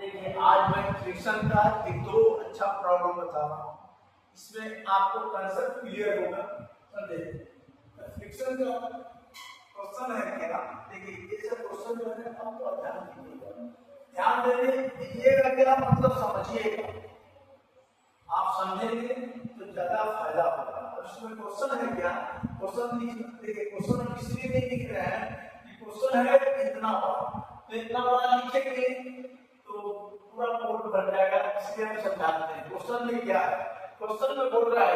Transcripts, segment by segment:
देखिए आज मैं फ्रिक्शन का एक दो अच्छा प्रॉब्लम बता रहा हूँ, इसमें आपको कंसेप्ट क्लियर होगा। फ्रिक्शन का क्वेश्चन है क्या, देखिए ये सब क्वेश्चन जो है आपको ध्यान दीजिएगा, ध्यान दीजिएगा क्या मतलब समझिएगा, आप समझेंगे तो ज्यादा फायदा होगा। और इसमें क्वेश्चन है क्या, क्वेश्चन देखिए क्वेश्चन इसलिए नहीं दिख रहा है कि क्वेश्चन है इतना बड़ा, तो इतना बड़ा लिखेंगे तो पूरा बोर्ड भर जाएगा, इसलिए हम समझाते हैं। क्वेश्चन में क्या है, क्वेश्चन में बोल रहा है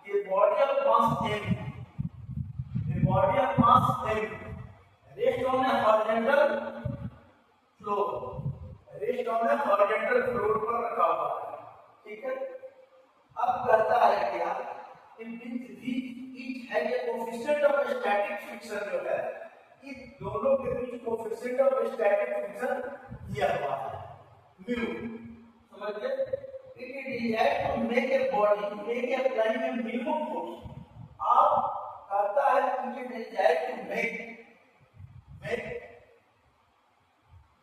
कि body of mass m, a body of mass m rest on a horizontal floor, rest on a horizontal floor पर रखा हुआ है, ठीक है। अब कहता है क्या, इन each has a coefficient of static friction जो है, इन दोनों के बीच कोएफिशिएंट ऑफ स्टैटिक फ्रिक्शन दिया हुआ है म्यू, समझ गए। It is design to make a body make a applying a minimum force, आप कहता है कि it is design to make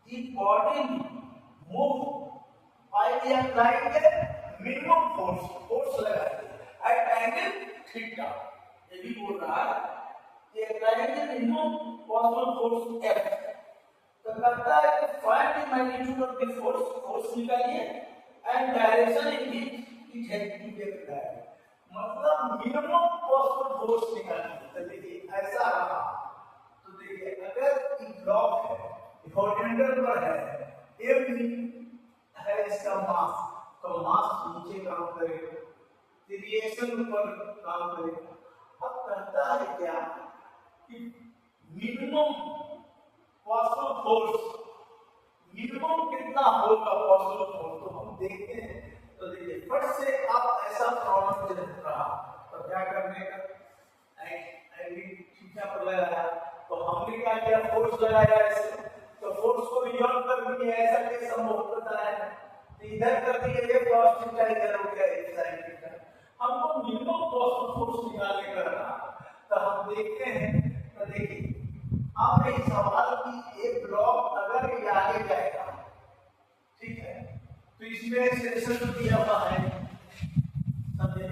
the body move by the applying a minimum force लगाइए एट एंगल थीटा। ये भी बोल रहा है minimum possible force F, तो कहता है कि find the magnitude of the force निकालिए and direction in which it has to be applied, मतलब minimum possible force निकालिए। तो देखिए ऐसा रहा, तो देखिए अगर एक ब्लॉक है हॉरिजॉन्टल पर है m है इसका मास, तो मास नीचे काम करेगा, रिएक्शन ऊपर काम करेगा। अब कहता है क्या कि मिनिमम पॉसिबल फोर्स, मिनिमम कितना होगा पॉसिबल फोर्स, तो हम देखते हैं। तो देखिए फट से आप ऐसा प्रॉब्लम चल रहा, तो क्या करने का, थीटा पर लगाया, तो हमने क्या किया, फोर्स लगाया ऐसे, तो फोर्स को रिजॉल्व कर दिया, ऐसा कैसे संभव होता है, तो इधर कर दिया ये cos थीटा, इधर हो गया ये sin थीटा। हमको मिनिमम पॉसिबल फोर्स निकालने का रहा, तो हम देखते हैं। तो देखिए अब ये सवाल की एक ब्लॉक अगर ये आगे जाएगा, ठीक है, तो इसमें सेक्शन दिया हुआ है, समझे।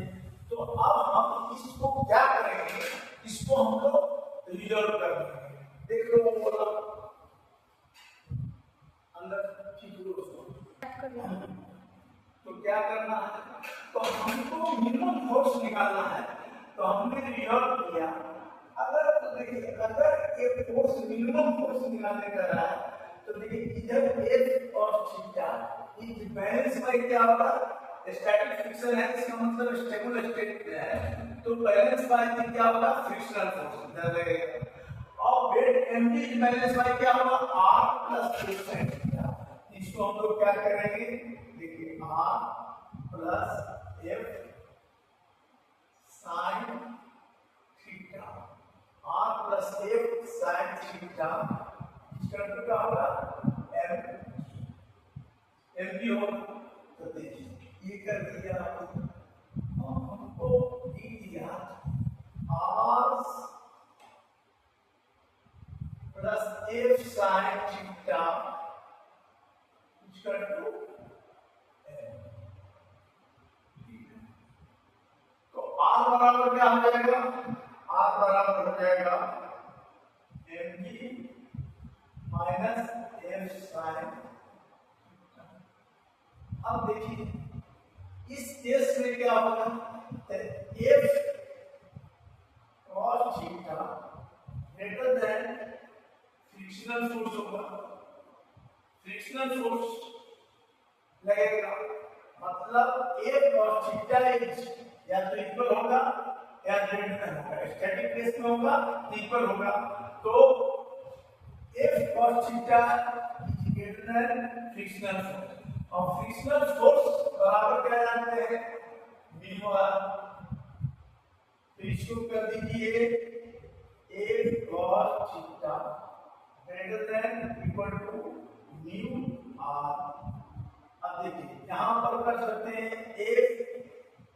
तो अब हम इसको क्या करेंगे, इसको हम लोग रिजॉल्व कर देंगे। देख लो वो बोला अंदर ठीक है उसको, तो क्या करना है, तो हमको मिनिमम फोर्स निकालना है, तो हमने रिजॉल्व किया। अगर तो देखिए अगर एक फोर्स मिनिमम फोर्स निकालने का रहा है, तो देखिए इधर F और थीटा इज बैलेंस बाय क्या होगा, स्टैटिक फ्रिक्शन है, इसका मतलब स्टेबल स्टेट है, तो बैलेंस बाय क्या होगा, फ्रिक्शनल फोर्स इधर लगेगा। और weight mg is balance by क्या होगा, r plus f sin theta. इसको हम लोग क्या करेंगे, देखिए r plus f sin theta, r plus f sin theta, इसका क्या होगा mg होगा। तो देखिए ये कर दिया, हमको दी दिया r plus f sin theta, इसका तो r बराबर क्या हो जाएगा, r बराबर हो जाएगा mg माइनस f sin। अब देखिए इस केस में क्या होगा, f cos theta greater then frictional force होगा, फ्रिक्शनल फोर्स लगेगा, मतलब f cos थीटा या तो इक्वल होगा या ग्रेटर होगा, स्टैटिक केस में होगा इक्वल होगा, तो f cos theta is greater than frictional force, और फ्रिक्शनल फोर्स बराबर क्या जानते हैं, म्यू आर। तो इसको कर दीजिए f cos theta greater than equal to mu R. अब देखिए यहां पर कर सकते हैं f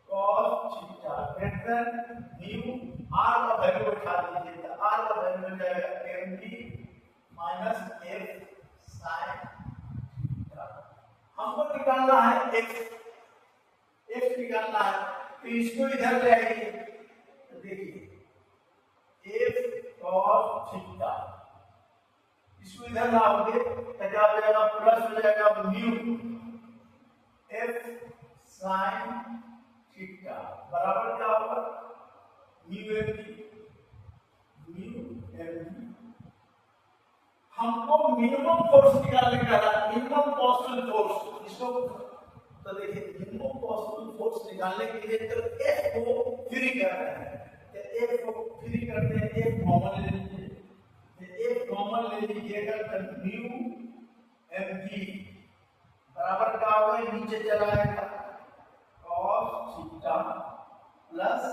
cos theta greater than mu R का वैल्यू उठा दीजिए, तो आर का वैल्यू मिल जाएगा mg minus f sin theta. निकालना है एक्स निकालना है, तो इसको इधर ले आइए, तो देखिए एफ कॉस थीटा, इसको इधर लाओगे तो क्या हो जाएगा, प्लस हो जाएगा म्यू एफ साइन थीटा बराबर क्या होगा, म्यू एम डी। हमको मिनिमम फोर्स निकालने का है, मिनिमम पॉसिबल फोर्स, इसको तो देखिए मिनिमम पॉसिबल फोर्स निकालने के लिए तो एफ को फ्री कर रहे हैं, तो एफ को फ्री करते हैं, एफ कॉमन ले लीजिए, एफ कॉमन ले लीजिएगा तो म्यू एम जी बराबर क्या होगा, नीचे चला आएगा cos थीटा प्लस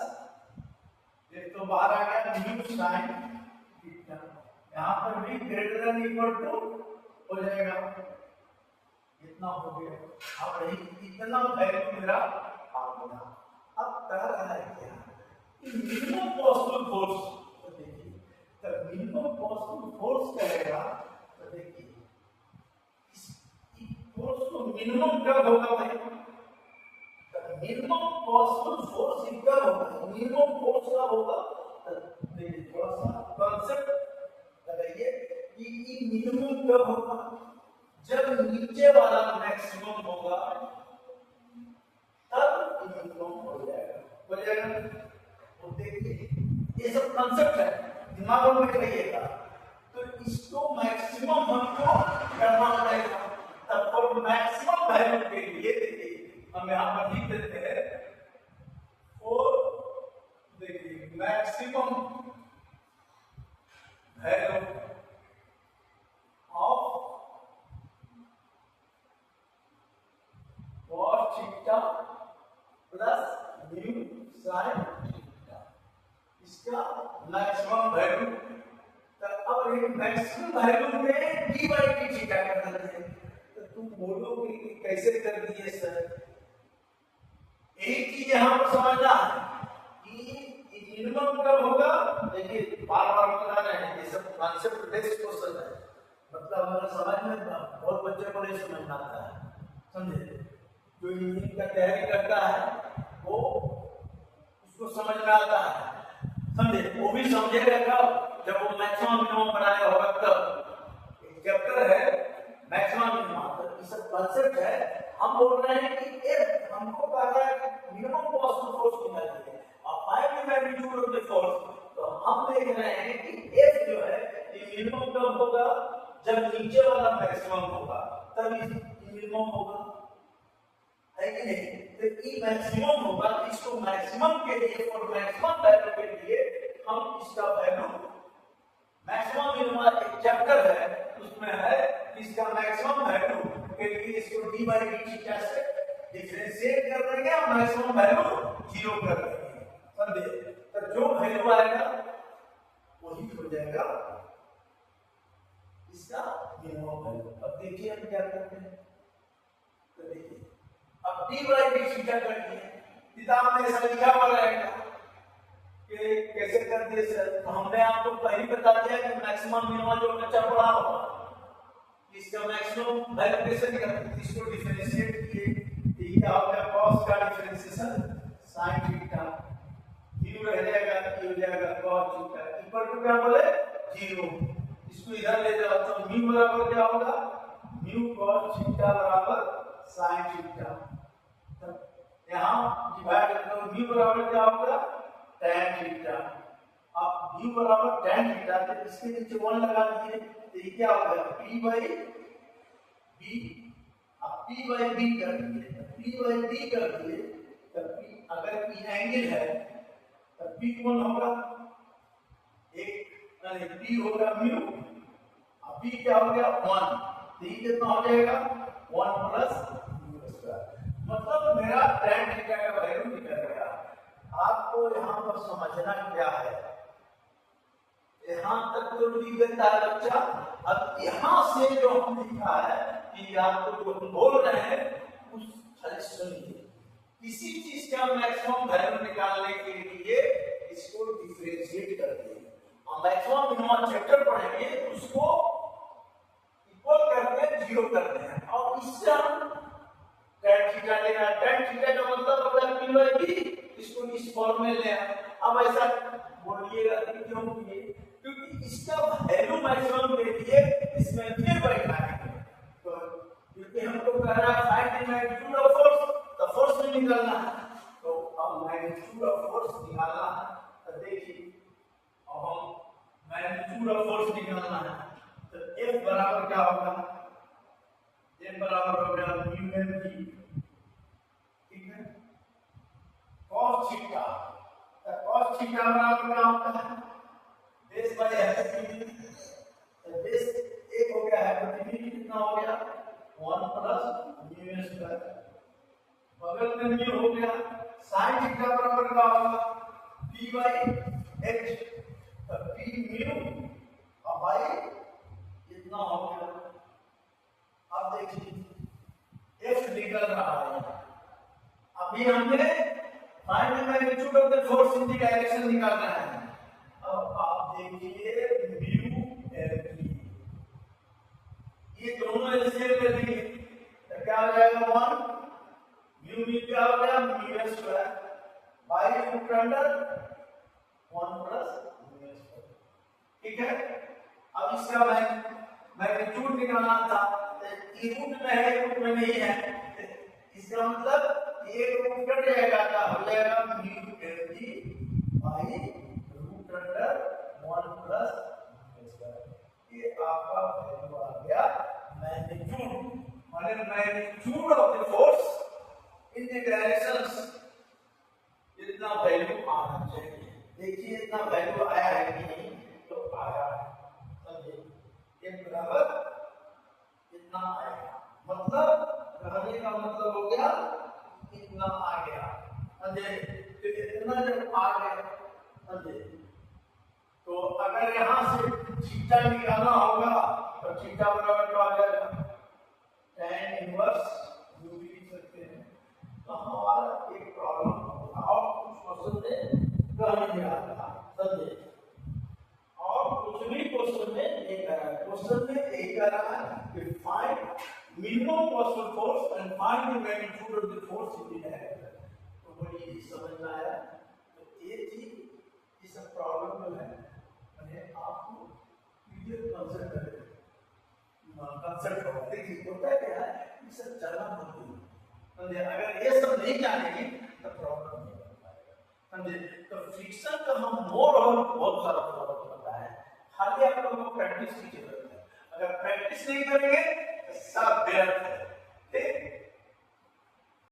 एक तो बाहर आ गया म्यू साइन थीटा, यहाँ पर भी ग्रेटर देन इक्वल टू हो जाएगा, इतना हो गया। अब इतना वैल्यू मेरा आ गया। अब कह रहा है क्या कि मिनिमम पॉसिबल फोर्स, तो देखिए तो मिनिमम पॉसिबल फोर्स करेगा, तो देखिए इस फोर्स को मिनिमम कब होगा भाई, तो मिनिमम पॉसिबल फोर्स कब होगा, मिनिमम फोर्स कब होगा, तो देखिए थोड़ा सा कॉन्सेप्ट लगाइए कि मिनिमम कब होगा, जब नीचे वाला मैक्सिमम होगा तब मिनिमम हो जाएगा। तो देखिए ये सब कॉन्सेप्ट है, दिमाग में रखिएगा, तो इसको मैक्सिमम हमको करना पड़ेगा, तब फॉर मैक्सिमम वैल्यू के लिए देखिए हम यहाँ पर लिख देते हैं, और देखिए maximum value of cos theta plus mu sine theta, इसका मैक्सिमम वैल्यू। तो अब ये मैक्सिमम वैल्यू में डी बाई डी थीटा कर देते हैं, तो तुम बोलोगे कि कैसे कर दिए सर, एक चीज यहाँ पर समझना है कि मिनिमम कब होगा, देखिए बार बार बता रहे हैं, ये सब कॉन्सेप्ट बेस्ड क्वेश्चन है, मतलब अगर समझ में बहुत बच्चे को नहीं समझ आता है, समझे, जो इंजीनियरिंग का तैयारी करता है वो उसको समझ में आता है, समझे, वो भी समझेगा कब, जब वो मैक्सिमम मिनिमम बनाया होगा तब। एक चैप्टर है मैक्सिमम मिनिमम, तो ये सब कॉन्सेप्ट है, हम बोल रहे हैं कि एफ हमको कह रहा है कि मिनिमम पॉसिबल फोर्स निकालनी है, और find the magnitude of the force, तो हम देख रहे हैं कि एफ जो है ये मिनिमम कब होगा, जब नीचे वाला मैक्सिमम होगा तब ये मिनिमम होगा, है कि नहीं, तो ये मैक्सिमम होगा, इसको मैक्सिमम के लिए और मैक्सिमम वैल्यू के लिए हम इसका वैल्यू मैक्सिमम मिनिमम एक चैप्टर है उसमें है, इसका मैक्सिमम वैल्यू के लिए इसको डी बाई डी थीटा से डिफरेंशिएट कर देंगे और मैक्सिमम वैल्यू 0 कर देंगे, समझे, तो जो वैल्यू आएगा वही हो जाएगा इसका मिनिमम वैल्यू। अब देखिए हम क्या करते हैं, तो देखिए अब डी बाई डी थीटा कर दिए, किताब में ऐसा लिखा हुआ रहेगा कि कैसे कर दिए सर, तो हमने आपको पहले बता दिया कि मैक्सिमम मिनिमम जो बच्चा पढ़ा होगा इसका मैक्सिमम वैल्यू कैसे निकालते, इसको डिफरेंशिएट किए, तो ये क्या होगा, cos का डिफरेंशिएशन sin थीटा, म्यू रह जाएगा, ये हो जाएगा cos थीटा इक्वल टू क्या बोले 0, इसको इधर ले जाओ तो म्यू बराबर क्या होगा, म्यू cos थीटा बराबर sin थीटा, यहाँ डिवाइड करते हो म्यू बराबर क्या होगा tan थीटा, अब म्यू बराबर tan थीटा, तो इसके नीचे 1 लगा दीजिए, तो ये क्या होगा p बाई b, अब p बाई b कर दिए, p बाई b कर दिए, तो p अगर p एंगल है तो p कौन होगा, एक यानी p होगा म्यू, अब p क्या हो गया 1, तो ये कितना हो जाएगा 1 प्लस म्यू स्क्वायर, मतलब मेरा tan थीटा का वैल्यू निकल गया। आपको यहाँ पर समझना क्या है, यहाँ तक तो लिख देता है बच्चा, अब यहाँ से जो हम लिखा है कि आपको जो हम बोल रहे हैं उस सुनिए, किसी चीज का मैक्सिमम वैल्यू निकालने के लिए इसको डिफरेंशिएट करते हैं, और मैक्सिमम मिनिमम चैप्टर पढ़ेंगे उसको इक्वल करते हैं 0 करते हैं, और इससे हम थीटा लेना, tan थीटा का मतलब होता है पी बाई बी, इसको इस फॉर्म में ले आए। अब ऐसा बोलिएगा कि क्यों किए, क्योंकि इसका वैल्यू मैक्सिमम दे दिए, इसमें फिर बैठाएंगे तो क्योंकि हमको कह रहा है find the magnitude of force, तो फोर्स भी निकालना है, तो अब मैग्नीट्यूड ऑफ फोर्स निकालना है। तो देखिए अब हम मैग्नीट्यूड ऑफ फोर्स निकालना है, तो F बराबर क्या होगा, F बराबर हो गया म्यू एन वी, ठीक है, cos थीटा, तो cos थीटा बराबर क्या होता है, बेस बाय हाइपोटेन्यूज, तो बेस एक हो गया, हाइपोटेन्यूज कितना हो गया 1 प्लस म्यू स्क्वायर, बगल में म्यू हो गया, sin थीटा बराबर क्या होगा p बाई h, तो p म्यू और बाई इतना हो गया। अब देखिए f निकल रहा है, अभी हमने find the magnitude of the force in the direction निकालना है। अब आप देखिए म्यू एल, ये दोनों एलसीएम ले लेंगे तो क्या हो जाएगा 1 म्यू म्यू क्या हो गया mu square by root under 1 plus mu square, ठीक है। अब इसका मैग्नीट्यूड निकालना था, ये रूट में है रूट में नहीं है, इसका मतलब ये रूट कट जाएगा, तो हो जाएगा mu L G by root under 1 plus mu square, ये आपका वैल्यू आ गया मैग्नीट्यूड, माने magnitude of the force in the directions, इतना वैल्यू आना चाहिए। देखिए इतना वैल्यू आया है कि नहीं, तो आया है, समझिए ये बराबर इतना आएगा, मतलब कहने का मतलब हो गया इतना आ गया, समझे, तो इतना जब आ गया, समझे, तो अगर यहां से थीटा निकालना होगा तो थीटा बराबर क्या आ जाएगा tan इनवर्स u भी लिख सकते हैं। तो हमारा एक प्रॉब्लम होगा और कुछ क्वेश्चन में कहा नहीं आता, समझे, और कुछ भी क्वेश्चन में नहीं कह रहा है, क्वेश्चन में यही कह रहा है कि find minimum possible force and find the magnitude of the force in the direction, तो बड़ी समझ में आया। तो ये चीज इस प्रॉब्लम में है, मैंने आपको वीडियो कंसल्ट करें कंसल्ट हो, देखिए होता है क्या है, ये सब चलना होती है, समझे, अगर ये सब नहीं जानेंगे तो प्रॉब्लम नहीं बन पाएगा, समझे। तो फ्रिक्शन का हम मोर और बहुत सारा प्रॉब्लम होता है, खाली आप लोगों को प्रैक्टिस की जरूरत है, अगर प्रैक्टिस नहीं करेंगे तो सब व्यर्थ है।